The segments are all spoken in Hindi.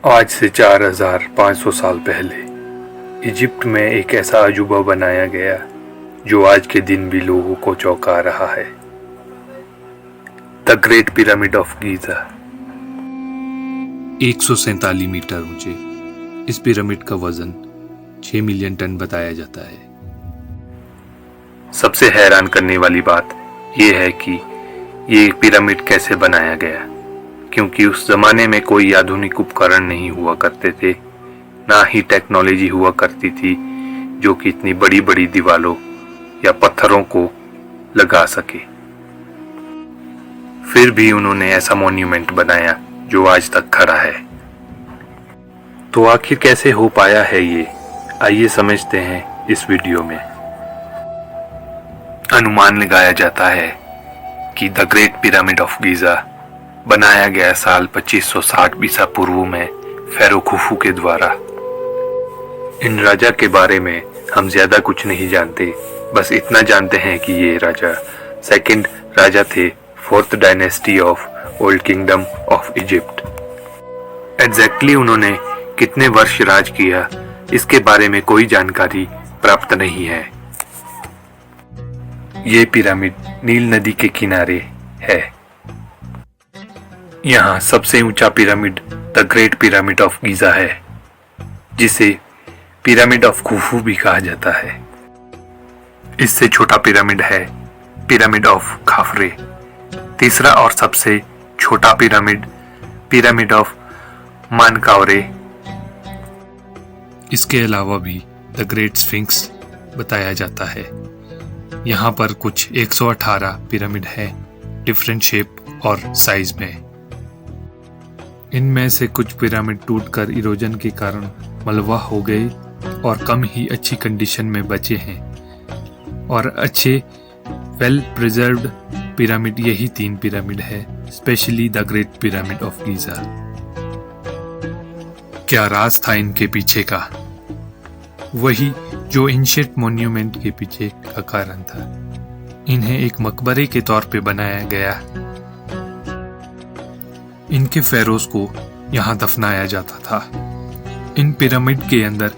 आज से 4500 साल पहले इजिप्ट में एक ऐसा अजूबा बनाया गया जो आज के दिन भी लोगों को चौंका रहा है। The great pyramid of Giza. 147 meter ऊंचे इस पिरामिड का वजन 6 मिलियन टन बताया जाता है। सबसे हैरान करने वाली बात यह है कि ये पिरामिड कैसे बनाया गया, क्योंकि उस जमाने में कोई आधुनिक उपकरण नहीं हुआ करते थे, ना ही टेक्नोलॉजी हुआ करती थी जो कि इतनी बड़ी बड़ी दीवारों या पत्थरों को लगा सके। फिर भी उन्होंने ऐसा मॉन्यूमेंट बनाया जो आज तक खड़ा है। तो आखिर कैसे हो पाया है ये, आइए समझते हैं इस वीडियो में। अनुमान लगाया जाता है कि the great pyramid of Giza बनाया गया साल 2560 ईसा पूर्व में फेरो खुफू के द्वारा। इन राजा के बारे में हम ज्यादा कुछ नहीं जानते, बस इतना जानते हैं कि ये राजा सेकंड राजा थे 4th dynasty of old kingdom of Egypt. Exactly उन्होंने कितने वर्ष राज किया इसके बारे में कोई जानकारी प्राप्त नहीं है। ये पिरामिड नील नदी के किनारे है। यहाँ सबसे ऊंचा pyramid the great pyramid of Giza है, जिसे पिरामिड ऑफ खुफू भी कहा जाता है। इससे छोटा पिरामिड है पिरामिड ऑफ खाफरे। तीसरा और सबसे छोटा पिरामिड पिरामिड ऑफ मानकावरे। इसके अलावा भी द ग्रेट स्फिंक्स बताया जाता है। यहाँ पर कुछ 118 पिरामिड है, डिफरेंट शेप और साइज में। इनमें से कुछ पिरामिड टूटकर इरोजन के कारण मलबा हो गए और कम ही अच्छी कंडीशन में बचे हैं, और अच्छे वेल प्रिजर्व्ड पिरामिड यही 3 पिरामिड है, specially the great pyramid of Giza. क्या राज था इनके पीछे का? वही जो एंशिएंट मॉन्यूमेंट के पीछे का कारण था। इन्हें एक मकबरे के तौर पे बनाया गया। इनके फेरोज को यहाँ दफनाया जाता था। इन पिरामिड के अंदर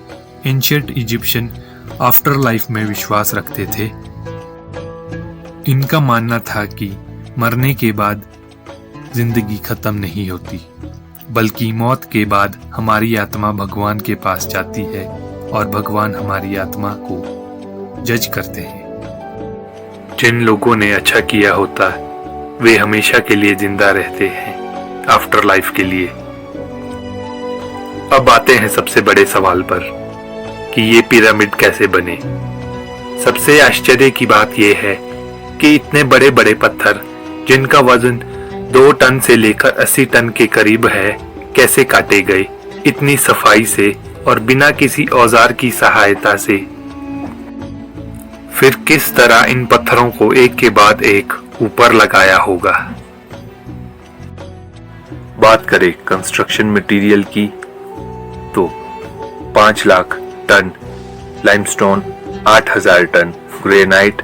एंशिएंट इजिप्शियन आफ्टर लाइफ में विश्वास रखते थे। इनका मानना था कि मरने के बाद जिंदगी खत्म नहीं होती, बल्कि मौत के बाद हमारी आत्मा भगवान के पास जाती है और भगवान हमारी आत्मा को जज करते हैं। जिन लोगों ने अच्छा किया होता वे हमेशा के लिए जिंदा रहते हैं आफ्टर लाइफ के लिए। अब आते हैं सबसे बड़े सवाल पर कि ये पिरामिड कैसे बने। सबसे आश्चर्य की बात यह है कि इतने बड़े बड़े पत्थर जिनका वजन 2 टन से लेकर 80 टन के करीब है, कैसे काटे गए इतनी सफाई से और बिना किसी औजार की सहायता से। फिर किस तरह इन पत्थरों को एक के बाद एक ऊपर लगाया होगा। बात करें कंस्ट्रक्शन मटेरियल की तो 5 lakh ton limestone, 8000 ton granite,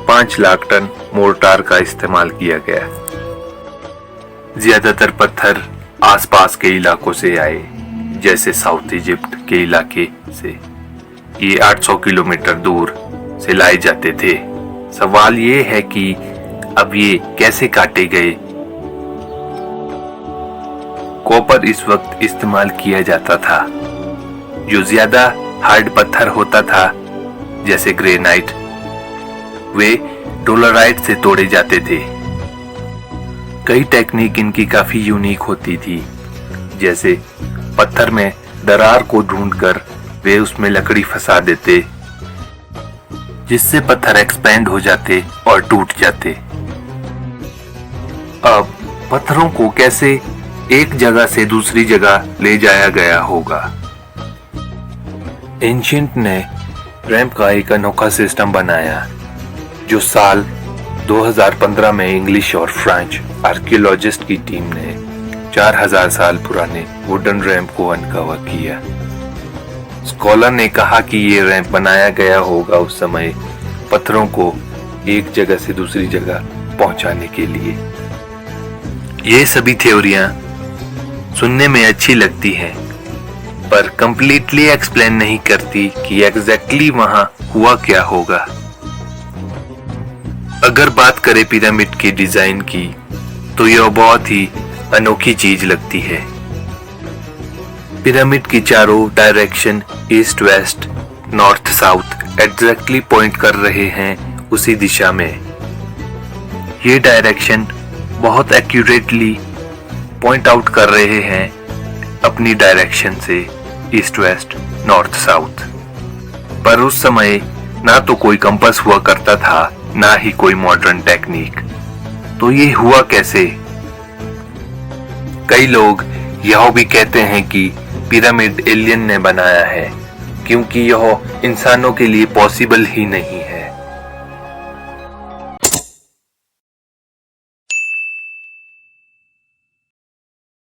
5 lakh ton mortar का इस्तेमाल किया गया। ज्यादातर पत्थर आसपास के इलाकों से आए, जैसे साउथ इजिप्ट के इलाके से। ये 800 किलोमीटर दूर से लाए जाते थे। सवाल ये है कि अब ये कैसे काटे गए। कॉपर इस वक्त इस्तेमाल किया जाता था। जो ज्यादा हार्ड पत्थर होता था, जैसे ग्रेनाइट, वे डोलराइट से तोड़े जाते थे। कई टेक्निक इनकी काफी यूनिक होती थी, जैसे पत्थर में दरार को ढूंढकर वे उसमें लकड़ी फंसा देते, जिससे पत्थर एक्सपेंड हो जाते और टूट जाते। अब पत्थरों को कैसे एक जगह से दूसरी जगह ले जाया गया होगा। एंशिएंट ने रैंप का एक अनोखा सिस्टम बनाया, जो साल 2015 में इंग्लिश और फ्रेंच आर्कियोलॉजिस्ट की टीम ने 4000 साल पुराने वुडन रैंप को अनकवर किया। स्कॉलर ने कहा कि ये रैंप बनाया गया होगा उस समय पत्थरों को एक जगह से दूसरी जगह पहुंचाने के लिए। ये सभी थ्योरियां सुनने में अच्छी लगती हैं, पर कंप्लीटली एक्सप्लेन नहीं करती कि एग्जैक्टली वहां हुआ क्या होगा। अगर बात करें पिरामिड के डिजाइन की, तो यह बहुत ही अनोखी चीज लगती है। पिरामिड की चारों direction east west north south exactly point कर रहे हैं उसी दिशा में। ये डायरेक्शन बहुत एक्यूरेटली पॉइंट आउट कर रहे हैं अपनी डायरेक्शन से ईस्ट वेस्ट नॉर्थ साउथ। पर उस समय ना तो कोई कंपास हुआ करता था, ना ही कोई मॉडर्न टेक्निक। तो ये हुआ कैसे? कई लोग यह भी कहते हैं कि पिरामिड एलियन ने बनाया है, क्योंकि यह इंसानों के लिए पॉसिबल ही नहीं है।